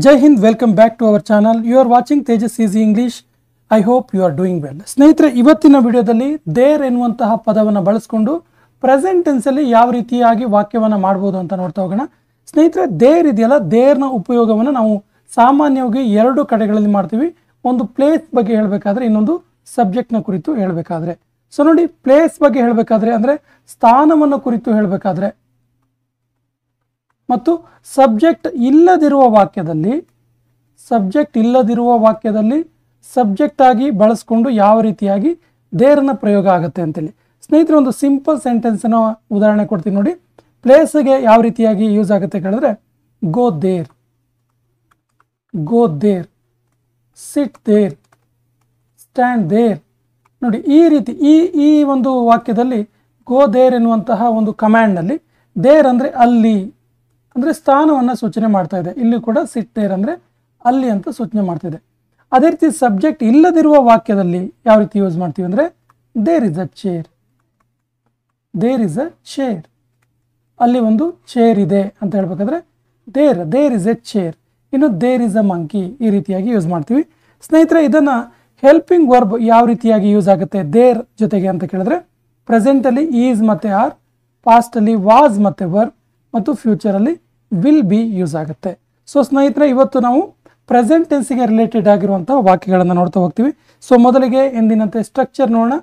Jai Hind, welcome back to our channel. You are watching Tejas Easy English. I hope you are doing well. ಸ್ನೇಹಿತರೆ, ಇವತ್ತಿನ ವಿಡಿಯೋದಲ್ಲಿ there ಎನ್ನುವಂತಹ ಪದವನ್ನು ಬಳಸಿಕೊಂಡು present tense ಅಲ್ಲಿ ಯಾವ ರೀತಿಯಾಗಿ ವಾಕ್ಯವನ್ನು ಮಾಡಬಹುದು ಅಂತ ನೋಡ್ತಾ ಹೋಗೋಣ. ಸ್ನೇಹಿತರೆ, ದೇರ್ ಇದೆಯಲ್ಲ, ದೇರ್ನ ಉಪಯೋಗವನ್ನು ನಾವು ಸಾಮಾನ್ಯವಾಗಿ ಎರಡು ಕಡೆಗಳಲ್ಲಿ ಮಾಡ್ತೀವಿ. ಒಂದು ಪ್ಲೇಸ್ ಬಗ್ಗೆ ಹೇಳಬೇಕಾದ್ರೆ, ಇನ್ನೊಂದು ಸಬ್ಜೆಕ್ಟ್ನ ಕುರಿತು ಹೇಳಬೇಕಾದ್ರೆ. ಸೊ ನೋಡಿ, ಪ್ಲೇಸ್ ಬಗ್ಗೆ ಹೇಳಬೇಕಾದ್ರೆ ಅಂದ್ರೆ ಸ್ಥಾನವನ್ನು ಕುರಿತು ಹೇಳಬೇಕಾದ್ರೆ ಮತ್ತು ಸಬ್ಜೆಕ್ಟ್ ಇಲ್ಲದಿರುವ ವಾಕ್ಯದಲ್ಲಿ ಸಬ್ಜೆಕ್ಟ್ ಆಗಿ ಬಳಸ್ಕೊಂಡು ಯಾವ ರೀತಿಯಾಗಿ ದೇರ್ನ ಪ್ರಯೋಗ ಆಗುತ್ತೆ ಅಂತೇಳಿ. ಸ್ನೇಹಿತರೆ, ಒಂದು ಸಿಂಪಲ್ ಸೆಂಟೆನ್ಸ್ ಅನ್ನು ಉದಾಹರಣೆ ಕೊಡ್ತೀನಿ ನೋಡಿ. ಪ್ಲೇಸ್ಗೆ ಯಾವ ರೀತಿಯಾಗಿ ಯೂಸ್ ಆಗುತ್ತೆ ಕೇಳಿದ್ರೆ, go there, sit there, stand there. ನೋಡಿ, ಈ ರೀತಿ ಈ ಒಂದು ವಾಕ್ಯದಲ್ಲಿ ಗೋ ದೇರ್ ಎನ್ನುವಂತಹ ಒಂದು ಕಮ್ಯಾಂಡ್ನಲ್ಲಿ ದೇರ್ ಅಂದರೆ ಅಲ್ಲಿ ಅಂದರೆ ಸ್ಥಾನವನ್ನು ಸೂಚನೆ ಮಾಡ್ತಾ ಇದೆ. ಇಲ್ಲಿ ಕೂಡ ಸಿಟ್ ದೇರ್ ಅಂದರೆ ಅಲ್ಲಿ ಅಂತ ಸೂಚನೆ ಮಾಡ್ತಿದೆ. ಅದೇ ರೀತಿ ಸಬ್ಜೆಕ್ಟ್ ಇಲ್ಲದಿರುವ ವಾಕ್ಯದಲ್ಲಿ ಯಾವ ರೀತಿ ಯೂಸ್ ಮಾಡ್ತೀವಿ ಅಂದರೆ, ದೇರ್ ಇಸ್ ಅ ಚೇರ್, ಅಲ್ಲಿ ಒಂದು ಚೇರ್ ಇದೆ ಅಂತ ಹೇಳ್ಬೇಕಾದ್ರೆ ದೇರ್ ಇಸ್ ಎ ಚೇರ್. ಇನ್ನು ದೇರ್ ಇಸ್ ಅ ಮಂಕಿ, ಈ ರೀತಿಯಾಗಿ ಯೂಸ್ ಮಾಡ್ತೀವಿ. ಸ್ನೇಹಿತರೆ, ಇದನ್ನು ಹೆಲ್ಪಿಂಗ್ ವರ್ಬ್ ಯಾವ ರೀತಿಯಾಗಿ ಯೂಸ್ ಆಗುತ್ತೆ ದೇರ್ ಜೊತೆಗೆ ಅಂತ ಕೇಳಿದ್ರೆ, ಪ್ರೆಸೆಂಟಲ್ಲಿ ಈಸ್ ಮತ್ತು ಆರ್, ಪಾಸ್ಟಲ್ಲಿ ವಾಸ್ ಮತ್ತು ವರ್ಬ್ ಮತ್ತು ಫ್ಯೂಚರಲ್ಲಿ ವಿಲ್ ಬಿ ಯೂಸ್ ಆಗುತ್ತೆ. ಸೊ ಸ್ನೇಹಿತರೆ, ಇವತ್ತು ನಾವು ಪ್ರೆಸೆಂಟ್ ಟೆನ್ಸಿಗೆ ರಿಲೇಟೆಡ್ ಆಗಿರುವಂತಹ ವಾಕ್ಯಗಳನ್ನು ನೋಡ್ತಾ ಹೋಗ್ತೀವಿ. ಸೊ ಮೊದಲಿಗೆ ಎಂದಿನಂತೆ ಸ್ಟ್ರಕ್ಚರ್ ನೋಡೋಣ.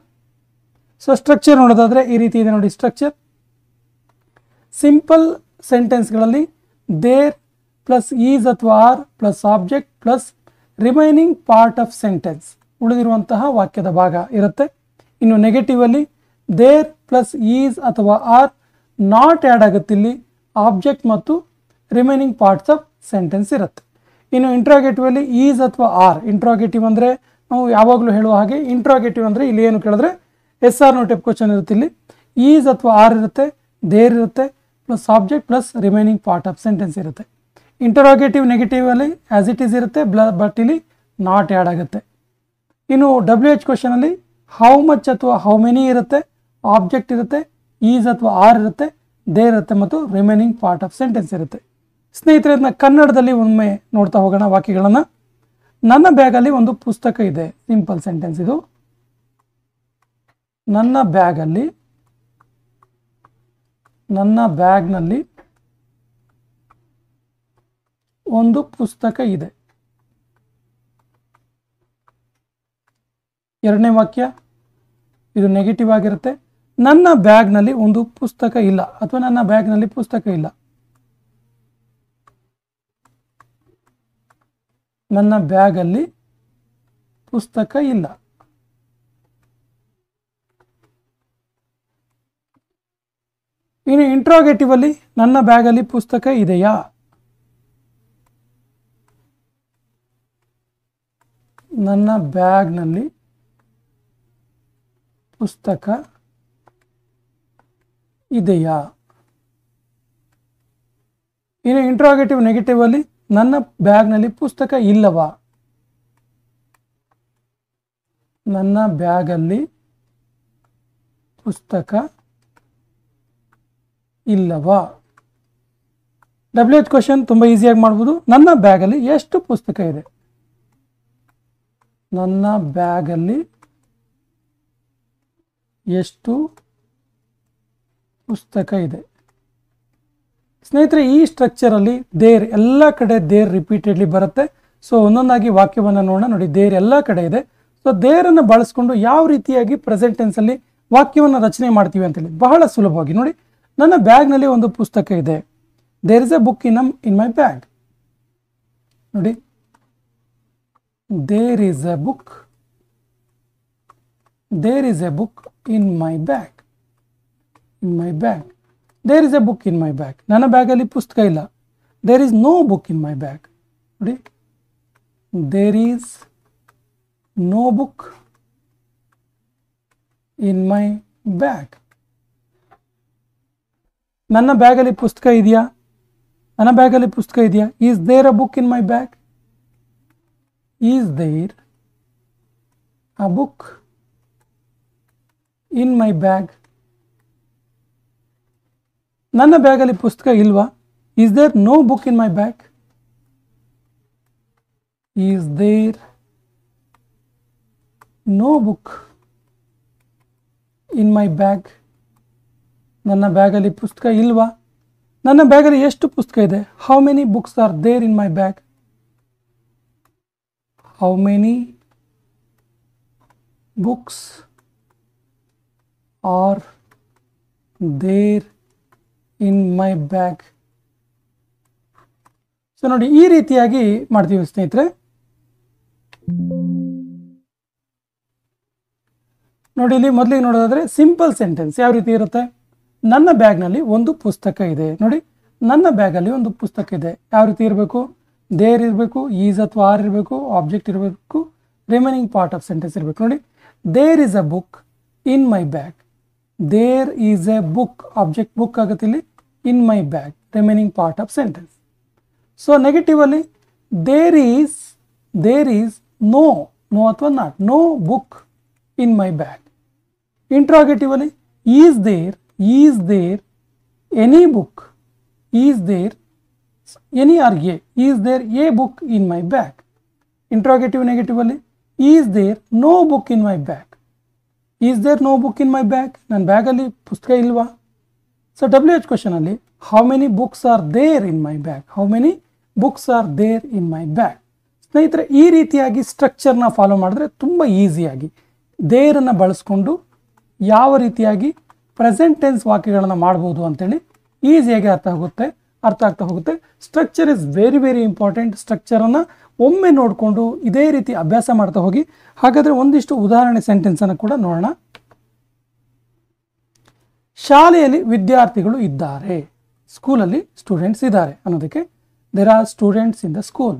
ಸೊ ಸ್ಟ್ರಕ್ಚರ್ ನೋಡೋದಾದ್ರೆ ಈ ರೀತಿ ಇದೆ ನೋಡಿ. ಸ್ಟ್ರಕ್ಚರ್ ಸಿಂಪಲ್ ಸೆಂಟೆನ್ಸ್ಗಳಲ್ಲಿ ದೇರ್ ಪ್ಲಸ್ ಈಸ್ ಅಥವಾ are plus object plus remaining part of sentence, ಉಳಿದಿರುವಂತಹ ವಾಕ್ಯದ ಭಾಗ ಇರುತ್ತೆ. ಇನ್ನು ನೆಗೆಟಿವ್ ಅಲ್ಲಿ ದೇರ್ ಪ್ಲಸ್ ಈಸ್ ಅಥವಾ ಆರ್ ನಾಟ್ ಆ್ಯಡ್ ಆಗುತ್ತೆ. ಇಲ್ಲಿ ಆಬ್ಜೆಕ್ಟ್ ಮತ್ತು ರಿಮೈನಿಂಗ್ ಪಾರ್ಟ್ಸ್ ಆಫ್ ಸೆಂಟೆನ್ಸ್ ಇರುತ್ತೆ. ಇನ್ನು ಇಂಟ್ರಾಗೇಟಿವ್ ಅಲ್ಲಿ ಈಸ್ ಅಥವಾ ಆರ್, ಇಂಟ್ರಾಗೇಟಿವ್ ಅಂದರೆ ನಾವು ಯಾವಾಗಲೂ ಹೇಳುವ ಹಾಗೆ ಇಂಟ್ರಾಗೇಟಿವ್ ಅಂದರೆ ಇಲ್ಲಿ ಏನು ಕೇಳಿದ್ರೆ yes or no type question ಇರುತ್ತೆ. ಇಲ್ಲಿ ಈಸ್ ಅಥವಾ ಆರ್ ಇರುತ್ತೆ, ದೇರ್ ಇರುತ್ತೆ, plus object plus remaining part of sentence ಇರುತ್ತೆ. ಇಂಟರಾಗೇಟಿವ್ ನೆಗೆಟಿವ್ ಅಲ್ಲಿ ಆಸ್ ಇಟ್ ಈಸ್ ಇರುತ್ತೆ, ಬಟ್ ಇಲ್ಲಿ ನಾಟ್ ಆ್ಯಡ್ ಆಗುತ್ತೆ. ಇನ್ನು WH ಕ್ವಶನಲ್ಲಿ ಹೌ ಮಚ್ ಅಥವಾ ಹೌ ಮೆನಿ ಇರುತ್ತೆ, ಆಬ್ಜೆಕ್ಟ್ ಇರುತ್ತೆ, ಈಸ್ ಅಥವಾ ಆರ್ ಇರುತ್ತೆ, ದೇರ್ ಇರುತ್ತೆ ಮತ್ತು ರಿಮೈನಿಂಗ್ ಪಾರ್ಟ್ ಆಫ್ ಸೆಂಟೆನ್ಸ್ ಇರುತ್ತೆ. ಸ್ನೇಹಿತರೆ, ಇದನ್ನ ಕನ್ನಡದಲ್ಲಿ ಒಮ್ಮೆ ನೋಡ್ತಾ ಹೋಗೋಣ ವಾಕ್ಯಗಳನ್ನು. ನನ್ನ ಬ್ಯಾಗಲ್ಲಿ ಒಂದು ಪುಸ್ತಕ ಇದೆ, ಸಿಂಪಲ್ ಸೆಂಟೆನ್ಸ್ ಇದು. ನನ್ನ ಬ್ಯಾಗ್ನಲ್ಲಿ ಒಂದು ಪುಸ್ತಕ ಇದೆ. ಎರಡನೇ ವಾಕ್ಯ ಇದು ನೆಗೆಟಿವ್ ಆಗಿರುತ್ತೆ. ನನ್ನ ಬ್ಯಾಗ್ನಲ್ಲಿ ಒಂದು ಪುಸ್ತಕ ಇಲ್ಲ ಅಥವಾ ನನ್ನ ಬ್ಯಾಗ್ನಲ್ಲಿ ಪುಸ್ತಕ ಇಲ್ಲ. ನನ್ನ ಬ್ಯಾಗಲ್ಲಿ ಪುಸ್ತಕ ಇಲ್ಲ. ಇನ್ನು ಇಂಟ್ರಾಗೇಟಿವ್ ಅಲ್ಲಿ ನನ್ನ ಬ್ಯಾಗಲ್ಲಿ ಪುಸ್ತಕ ಇದೆಯಾ, ನನ್ನ ಬ್ಯಾಗ್ನಲ್ಲಿ ಪುಸ್ತಕ ಇದೆಯಾ. ಇನ್ನು ಇಂಟ್ರಾಗೇಟಿವ್ ನೆಗೆಟಿವ್ ಅಲ್ಲಿ ನನ್ನ ಬ್ಯಾಗ್ನಲ್ಲಿ ಪುಸ್ತಕ ಇಲ್ಲವಾ, ನನ್ನ ಬ್ಯಾಗಲ್ಲಿ ಪುಸ್ತಕ ಇಲ್ಲವಾ. WH ಕ್ವಶನ್ ತುಂಬ ಈಸಿಯಾಗಿ ಮಾಡ್ಬೋದು. ನನ್ನ ಬ್ಯಾಗಲ್ಲಿ ಎಷ್ಟು ಪುಸ್ತಕ ಇದೆ, ನನ್ನ ಬ್ಯಾಗಲ್ಲಿ ಎಷ್ಟು ಪುಸ್ತಕ ಇದೆ. ಸ್ನೇಹಿತರೆ, ಈ ಸ್ಟ್ರಕ್ಚರಲ್ಲಿ ದೇರ್ ಎಲ್ಲ ಕಡೆ ದೇರ್ ರಿಪೀಟೆಡ್ಲಿ ಬರುತ್ತೆ. ಸೊ ಒಂದೊಂದಾಗಿ ವಾಕ್ಯವನ್ನು ನೋಡೋಣ. ನೋಡಿ, ದೇರ್ ಎಲ್ಲ ಕಡೆ ಇದೆ. ಸೊ ದೇರನ್ನು ಬಳಸ್ಕೊಂಡು ಯಾವ ರೀತಿಯಾಗಿ ಪ್ರೆಸೆಂಟ್ ಟೆನ್ಸಲ್ಲಿ ವಾಕ್ಯವನ್ನು ರಚನೆ ಮಾಡ್ತೀವಿ ಅಂತೇಳಿ ಬಹಳ ಸುಲಭವಾಗಿ ನೋಡಿ. ನನ್ನ ಬ್ಯಾಗ್ನಲ್ಲಿ ಒಂದು ಪುಸ್ತಕ ಇದೆ. There is a book in my bag. ನೋಡಿ, there is a book in my bag. There is a book in my bag. ನನ್ನ ಬ್ಯಾಗಲ್ಲಿ ಪುಸ್ತಕ ಇಲ್ಲ. There is no book in my bag. ನೋಡಿ, there is no book in my bag. ನನ್ನ ಬ್ಯಾಗಲ್ಲಿ ಪುಸ್ತಕ ಇದೆಯಾ, is there a book in my bag. Is there a book in my bag. ನನ್ನ ಬ್ಯಾಗಲ್ಲಿ ಪುಸ್ತಕ ಇಲ್ವಾ? Is there no book in my bag? Is there no book in my bag? ನನ್ನ ಬ್ಯಾಗಲ್ಲಿ ಪುಸ್ತಕ ಇಲ್ವಾ? ನನ್ನ ಬ್ಯಾಗಲ್ಲಿ ಎಷ್ಟು ಪುಸ್ತಕ ಇದೆ? How many books are there in my bag? How many books are there in my bag? So ನೋಡಿ, ಈ ರೀತಿಯಾಗಿ ಮಾಡ್ತೀವಿ ಸ್ನೇಹಿತರೆ. ನೋಡಿ, ಇಲ್ಲಿ ಮೊದಲಿಗೆ ನೋಡೋದಾದ್ರೆ ಸಿಂಪಲ್ ಸೆಂಟೆನ್ಸ್ ಯಾವ ರೀತಿ ಇರುತ್ತೆ? ನನ್ನ ಬ್ಯಾಗ್ನಲ್ಲಿ ಒಂದು ಪುಸ್ತಕ ಇದೆ. ನೋಡಿ, ನನ್ನ ಬ್ಯಾಗಲ್ಲಿ ಒಂದು ಪುಸ್ತಕ ಇದೆ. ಯಾವ ರೀತಿ ಇರಬೇಕು? ದೇರ್ ಇರಬೇಕು, ಈಸ್ ಅಥವಾ ಆರ್ ಇರಬೇಕು, ಆಬ್ಜೆಕ್ಟ್ ಇರಬೇಕು, ರಿಮೈನಿಂಗ್ ಪಾರ್ಟ್ ಆಫ್ ಸೆಂಟೆನ್ಸ್ ಇರಬೇಕು. ನೋಡಿ, there is a book in my bag. There is a book, object book ಆಗುತ್ತೆ ಇಲ್ಲಿ, in my bag, remaining part of sentence. So negative ಅಲ್ಲಿ ದೇರ್ ಈಸ್ ನೋ ಅಥವಾ not, no book in my bag. Interrogative ಅಲ್ಲಿ is there any book, is there any or a, is there a book in my bag. Interrogative negative ಅಲ್ಲಿ is there no book in my bag. Is there no book in my bag, ನನ್ನ ಬ್ಯಾಗಲ್ಲಿ ಪುಸ್ತಕ ಇಲ್ವಾ? So WH question ಅಲ್ಲಿ how many books are there in my bag, how many books are there in my bag. ಸ್ನೇಹಿತರೆ, ಈ ರೀತಿಯಾಗಿ ಸ್ಟ್ರಕ್ಚರ್ನ follow ಮಾಡಿದ್ರೆ ತುಂಬ ಈಸಿಯಾಗಿ ದೇರನ್ನು ಬಳಸ್ಕೊಂಡು ಯಾವ ರೀತಿಯಾಗಿ ಪ್ರೆಸೆಂಟ್ ಟೆನ್ಸ್ ವಾಕ್ಯಗಳನ್ನು ಮಾಡ್ಬೋದು ಅಂತೇಳಿ ಈಸಿಯಾಗಿ ಅರ್ಥ ಆಗ್ತಾ ಹೋಗುತ್ತೆ. Structure is very very important. ಸ್ಟ್ರಕ್ಚರನ್ನು ಒಮ್ಮೆ ನೋಡಿಕೊಂಡು ಇದೇ ರೀತಿ ಅಭ್ಯಾಸ ಮಾಡ್ತಾ ಹೋಗಿ. ಹಾಗಾದರೆ ಒಂದಿಷ್ಟು ಉದಾಹರಣೆ ಸೆಂಟೆನ್ಸನ್ನು ಕೂಡ ನೋಡೋಣ. ಶಾಲೆಯಲ್ಲಿ ವಿದ್ಯಾರ್ಥಿಗಳು ಇದ್ದಾರೆ, ಸ್ಕೂಲಲ್ಲಿ ಸ್ಟೂಡೆಂಟ್ಸ್ ಇದ್ದಾರೆ ಅನ್ನೋದಕ್ಕೆ there are students in the school.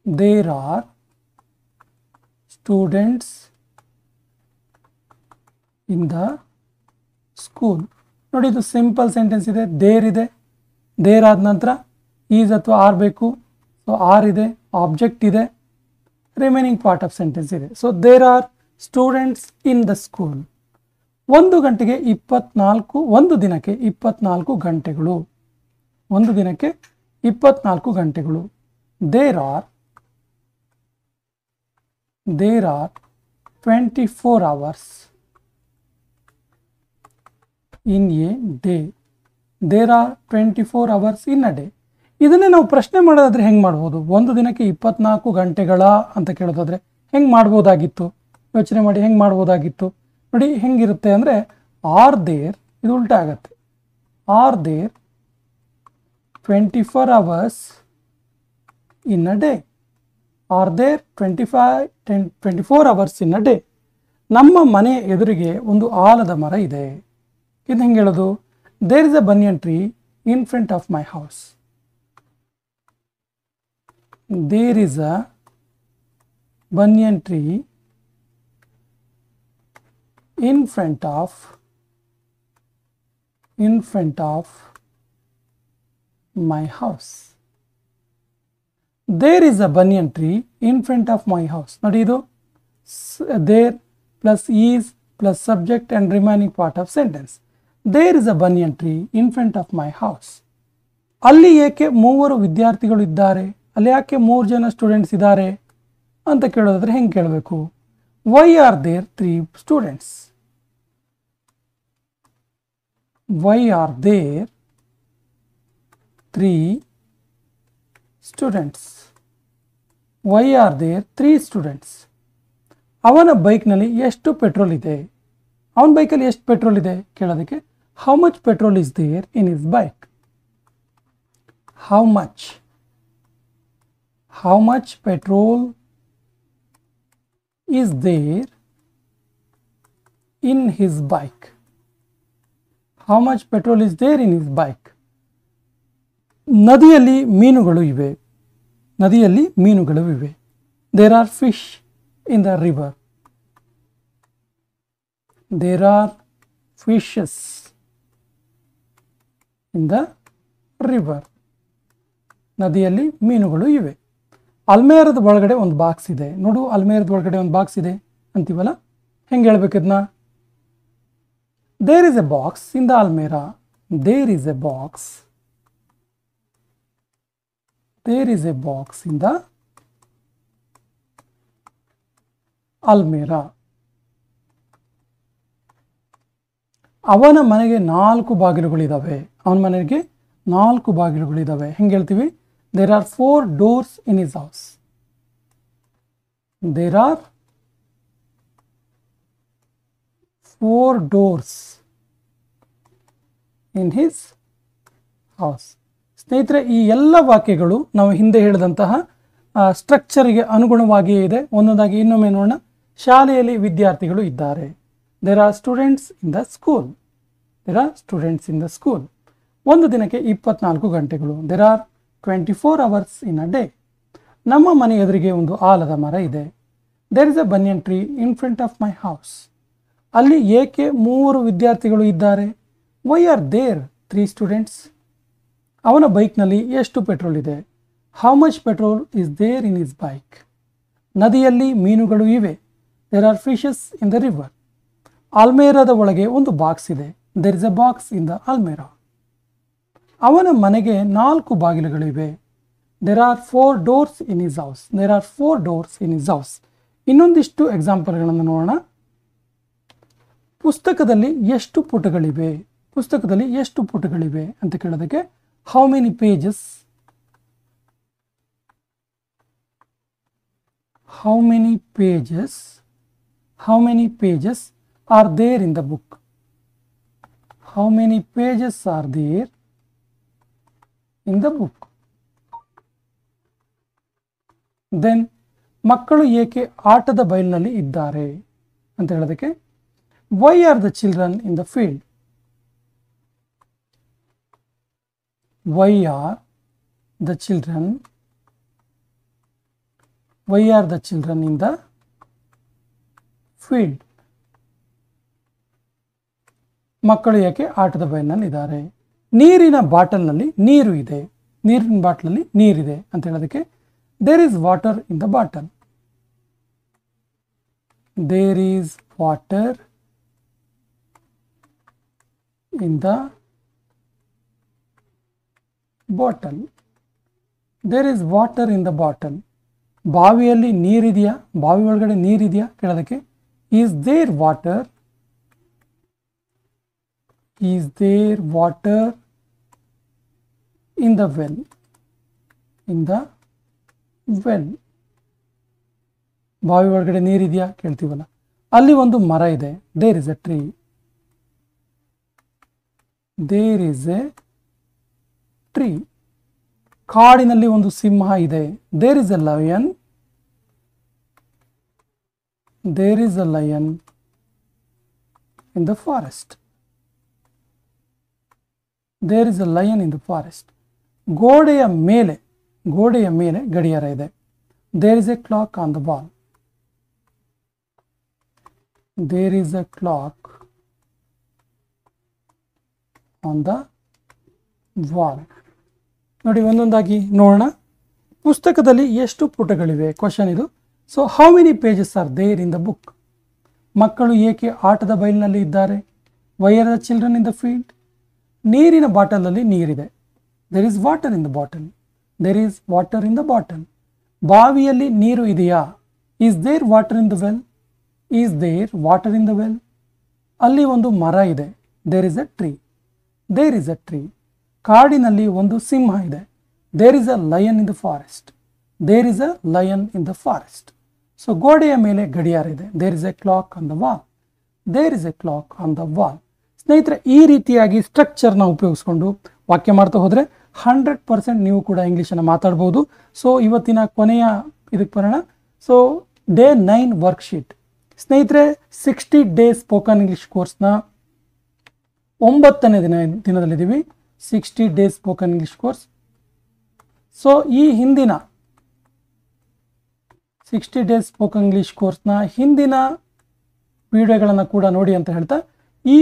There are students in the school. ನೋಡಿ, ಇದು ಸಿಂಪಲ್ ಸೆಂಟೆನ್ಸ್ ಇದೆ. ದೇರ್ ಇದೆ, ದೇರ್ ಆದ ನಂತರ ಈಸ್ ಅಥವಾ ಆರ್ ಬೇಕು. ಸೊ ಆರ್ ಇದೆ, ಆಬ್ಜೆಕ್ಟ್ ಇದೆ, ರಿಮೈನಿಂಗ್ ಪಾರ್ಟ್ ಆಫ್ ಸೆಂಟೆನ್ಸ್ ಇದೆ. So there are students in the school. ಒಂದು ದಿನಕ್ಕೆ 24 ಗಂಟೆಗಳು. ಒಂದು ದಿನಕ್ಕೆ 24 ಗಂಟೆಗಳು. There are 24 hours in a day. There are 24 hours in a day. ಇದನ್ನೇ ನಾವು ಪ್ರಶ್ನೆ ಮಾಡೋದಾದ್ರೆ ಹೆಂಗೆ ಮಾಡ್ಬೋದು? ಒಂದು ದಿನಕ್ಕೆ 24 ಗಂಟೆಗಳ ಅಂತ ಕೇಳೋದಾದ್ರೆ ಹೆಂಗೆ ಮಾಡ್ಬೋದಾಗಿತ್ತು? ಯೋಚನೆ ಮಾಡಿ ಹೆಂಗೆ ಮಾಡ್ಬೋದಾಗಿತ್ತು. ನೋಡಿ, ಹೆಂಗಿರುತ್ತೆ ಅಂದರೆ ಆರ್ ದೇರ್, ಇದು ಉಲ್ಟಾ ಆಗತ್ತೆ. Are there 24 hours in a day. Are there 24 hours in a day. ನಮ್ಮ ಮನೆ ಎದುರಿಗೆ ಒಂದು ಆಲದ ಮರ ಇದೆ. ಇದು ಹೆಂಗೆ ಹೇಳೋದು? There is a banyan tree in front of my house. There is a banyan tree in front of my house. There is a banyan tree in front of my house. ನೋಡಿ, ಇದು there plus is plus subject and remaining part of sentence. There is a banyan tree in front of my house. ಅಲ್ಲಿ ಏಕೆ 3 ವಿದ್ಯಾರ್ಥಿಗಳು ಇದ್ದಾರೆ? ಅಲ್ಲಿ ಯಾಕೆ 3 ಜನ students ಇದ್ದಾರೆ ಅಂತ ಕೇಳೋದಾದ್ರೆ ಹೆಂಗೆ ಕೇಳಬೇಕು? Why are there 3 students? Why are there 3 students? Why are there 3 students? ಅವನ ಬೈಕ್ನಲ್ಲಿ ಎಷ್ಟು ಪೆಟ್ರೋಲ್ ಇದೆ? ಅವನ ಬೈಕಲ್ಲಿ ಎಷ್ಟು ಪೆಟ್ರೋಲ್ ಇದೆ ಕೇಳೋದಕ್ಕೆ how much petrol is there in his bike? How much petrol is there in his bike? How much petrol is there in his bike? ನದಿಯಲ್ಲಿ ಮೀನುಗಳು ಇವೆ. ನದಿಯಲ್ಲಿ ಮೀನುಗಳು ಇವೆ. There are fish in the river. There are fishes in the river. ನದಿಯಲ್ಲಿ ಮೀನುಗಳು ಇವೆ. ಅಲ್ಮೇರದ ಒಳಗಡೆ ಒಂದು ಬಾಕ್ಸ್ ಇದೆ. ನೋಡು, ಅಲ್ಮೇರದ ಒಳಗಡೆ ಒಂದು ಬಾಕ್ಸ್ ಇದೆ ಅಂತೀವಲ್ಲ, ಹೆಂಗೆ ಹೇಳ್ಬೇಕು ಇದನ್ನ? There is a box in the almirah. There is a box there is a box in the almirah. ಅವನ ಮನೆಗೆ 4 ಬಾಗಿಲುಗಳಿದ್ದಾವೆ. ಅವನ ಮನೆಗೆ 4 ಬಾಗಿಲುಗಳಿದ್ದಾವೆ. ಹೆಂಗೆ ಹೇಳ್ತೀವಿ? There are 4 doors in his house. There are 4 doors in his house. ಸ್ನೇಹಿತರೆ, ಈ ಎಲ್ಲ ವಾಕ್ಯಗಳು ನಾವು ಹಿಂದೆ ಹೇಳಿದಂತಹ ಸ್ಟ್ರಕ್ಚರ್ಗೆ ಅನುಗುಣವಾಗಿಯೇ ಇದೆ. ಒಂದೊಂದಾಗಿ ಇನ್ನೊಮ್ಮೆ ನೋಡೋಣ. ಶಾಲೆಯಲ್ಲಿ ವಿದ್ಯಾರ್ಥಿಗಳು ಇದ್ದಾರೆ. There are students in the school. There are students in the school. ಒಂದು ದಿನಕ್ಕೆ 24 ಗಂಟೆಗಳು. There are 24 hours in a day. ನಮ್ಮ ಮನೆ ಎದುರಿಗೆ ಒಂದು ಆಲದ ಮರ ಇದೆ. There is a banyan tree in front of my house. ಅಲ್ಲಿ ಏಕೆ 3 ವಿದ್ಯಾರ್ಥಿಗಳು ಇದ್ದಾರೆ? Why are there 3 students? ಅವನ ಬೈಕ್ನಲ್ಲಿ ಎಷ್ಟು ಪೆಟ್ರೋಲ್ ಇದೆ? How much petrol is there in his bike? ನದಿಯಲ್ಲಿ ಮೀನುಗಳು ಇವೆ. There are fishes in the river. ಅಲ್ಮೇರಾದ ಒಳಗೆ ಒಂದು ಬಾಕ್ಸ್ ಇದೆ. There is a box in the almirah. ಅವನ ಮನೆಗೆ 4 ಬಾಗಿಲುಗಳಿವೆ. There are 4 doors in his house. There are 4 doors in his house. ಇನ್ನೊಂದಿಷ್ಟು ಎಕ್ಸಾಂಪಲ್ಗಳನ್ನು ನೋಡೋಣ. ಪುಸ್ತಕದಲ್ಲಿ ಎಷ್ಟು ಪುಟಗಳಿವೆ? ಪುಸ್ತಕದಲ್ಲಿ ಎಷ್ಟು ಪುಟಗಳಿವೆ ಅಂತ ಕೇಳೋದಕ್ಕೆ how many pages? How many pages? How many pages are there in the book? How many pages are there in the book? Then ಮಕ್ಕಳು ಏಕೆ ಆಟದ ಬಯಲಿನಲ್ಲಿ ಇದ್ದಾರೆ ಅಂತ ಹೇಳೋದಕ್ಕೆ why are the children in the field? Why are the children in the field? ಮಕ್ಕಳು ಯಾಕೆ ಆಟದ ಬಯಲಿನಲ್ಲಿ ಇದ್ದಾರೆ? ನೀರಿನ ಬಾಟಲ್ನಲ್ಲಿ ನೀರು ಇದೆ. ನೀರಿನ ಬಾಟಲಲ್ಲಿ ನೀರಿದೆ ಅಂತ ಹೇಳೋದಕ್ಕೆ there is water in the bottle. There is water in the bottle. There is water in the bottle. ಬಾವಿಯಲ್ಲಿ ನೀರಿದೆಯಾ? ಬಾವಿ ಒಳಗಡೆ ನೀರಿದೆಯಾ ಕೇಳೋದಕ್ಕೆ is there water? Is there water in the well? In the well. ಬಾವಿ ಒಳಗಡೆ ನೀರಿದೆಯಾ ಕೇಳ್ತೀವಲ್ಲ. ಅಲ್ಲಿ ಒಂದು ಮರ ಇದೆ. There is a tree. There is a tree. ಕಾಡಿನಲ್ಲಿ ಒಂದು ಸಿಂಹ ಇದೆ. There is a lion. There is a lion in the forest. There is a lion in the forest. ಗೋಡೆಯ ಮೇಲೆ ಗಡಿಯಾರ ಇದೆ. There is a clock on the wall. There is a clock on the wall. ನೋಡಿ, ಒಂದೊಂದಾಗಿ ನೋಡೋಣ. ಪುಸ್ತಕದಲ್ಲಿ ಎಷ್ಟು ಪುಟಗಳಿವೆ? ಕ್ವಶನ್ ಇದು. So how many pages are there in the book? ಮಕ್ಕಳು ಏಕೆ ಆಟದ ಬಯಲಿನಲ್ಲಿ ಇದ್ದಾರೆ? Why are the children in the field? ನೀರಿನ ಬಾಟಲಲ್ಲಿ ನೀರಿದೆ. There is water in the bottle. There is water in the bottle. ಬಾವಿಯಲ್ಲಿ ನೀರು ಇದೆಯಾ? Is there water in the well? Is there water in the well? ಅಲ್ಲಿ ಒಂದು ಮರ ಇದೆ. There is a tree. There is a tree. ಕಾಡಿನಲ್ಲಿ ಒಂದು ಸಿಂಹ ಇದೆ. There is a lion in the forest. There is a lion in the forest. So ಗೋಡೆಯ ಮೇಲೆ ಗಡಿಯಾರ ಇದೆ. There is a clock on the wall. There is a clock on the wall. ಸ್ನೇಹಿತರೆ, ಈ ರೀತಿಯಾಗಿ ಸ್ಟ್ರಕ್ಚರ್ನ ಉಪಯೋಗಿಸ್ಕೊಂಡು ವಾಕ್ಯ ಮಾಡ್ತಾ ಹೋದರೆ 100% ನೀವು ಕೂಡ ಇಂಗ್ಲೀಷನ್ನು ಮಾತಾಡ್ಬೋದು. ಸೊ ಇವತ್ತಿನ ಕೊನೆಯ ಇದಕ್ಕೆ ಬರೋಣ. So day 9 worksheet. ಸ್ನೇಹಿತರೆ, 60 ಡೇಸ್ ಸ್ಪೋಕನ್ ಇಂಗ್ಲೀಷ್ ಕೋರ್ಸ್ನ 9ನೇ ದಿನದಲ್ಲಿದ್ದೀವಿ. 60 days spoken English course. So ಈ ಹಿಂದಿನ 60 ಡೇಸ್ ಸ್ಪೋಕನ್ ಇಂಗ್ಲೀಷ್ ಕೋರ್ಸ್ನ ಹಿಂದಿನ ವಿಡಿಯೋಗಳನ್ನು ಕೂಡ ನೋಡಿ ಅಂತ ಹೇಳ್ತಾ ಈ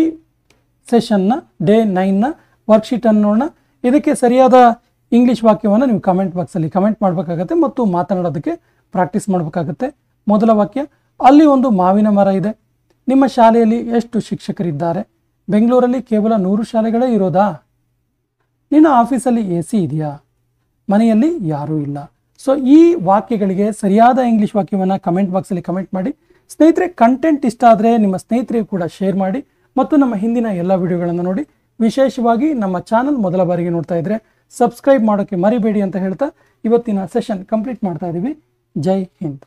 ಸೆಷನ್ನ ಡೇ 9ನ ವರ್ಕ್ಶೀಟನ್ನು ನೋಡೋಣ. ಇದಕ್ಕೆ ಸರಿಯಾದ ಇಂಗ್ಲೀಷ್ ವಾಕ್ಯವನ್ನು ನೀವು ಕಮೆಂಟ್ ಬಾಕ್ಸಲ್ಲಿ ಕಮೆಂಟ್ ಮಾಡಬೇಕಾಗತ್ತೆ ಮತ್ತು ಮಾತನಾಡೋದಕ್ಕೆ ಪ್ರಾಕ್ಟೀಸ್ ಮಾಡಬೇಕಾಗತ್ತೆ. ಮೊದಲ ವಾಕ್ಯ, ಅಲ್ಲಿ ಒಂದು ಮಾವಿನ ಮರ ಇದೆ. ನಿಮ್ಮ ಶಾಲೆಯಲ್ಲಿ ಎಷ್ಟು ಶಿಕ್ಷಕರಿದ್ದಾರೆ? ಬೆಂಗಳೂರಲ್ಲಿ ಕೇವಲ 100 ಶಾಲೆಗಳೇ ಇರೋದಾ? ನಿನ್ನ ಆಫೀಸಲ್ಲಿ AC ಇದೆಯಾ? ಮನೆಯಲ್ಲಿ ಯಾರೂ ಇಲ್ಲ. ಸೊ ಈ ವಾಕ್ಯಗಳಿಗೆ ಸರಿಯಾದ ಇಂಗ್ಲಿಷ್ ವಾಕ್ಯವನ್ನು ಕಮೆಂಟ್ ಬಾಕ್ಸಲ್ಲಿ ಕಮೆಂಟ್ ಮಾಡಿ. ಸ್ನೇಹಿತರೆ, ಕಂಟೆಂಟ್ ಇಷ್ಟ ಆದರೆ ನಿಮ್ಮ ಸ್ನೇಹಿತರಿಗೂ ಕೂಡ ಶೇರ್ ಮಾಡಿ ಮತ್ತು ನಮ್ಮ ಹಿಂದಿನ ಎಲ್ಲ ವಿಡಿಯೋಗಳನ್ನು ನೋಡಿ. ವಿಶೇಷವಾಗಿ ನಮ್ಮ ಚಾನಲ್ ಮೊದಲ ಬಾರಿಗೆ ನೋಡ್ತಾ ಇದ್ರೆ ಸಬ್ಸ್ಕ್ರೈಬ್ ಮಾಡೋಕ್ಕೆ ಮರಿಬೇಡಿ ಅಂತ ಹೇಳ್ತಾ ಇವತ್ತಿನ ಸೆಷನ್ ಕಂಪ್ಲೀಟ್ ಮಾಡ್ತಾ ಇದ್ದೀವಿ. ಜೈ ಹಿಂದ್.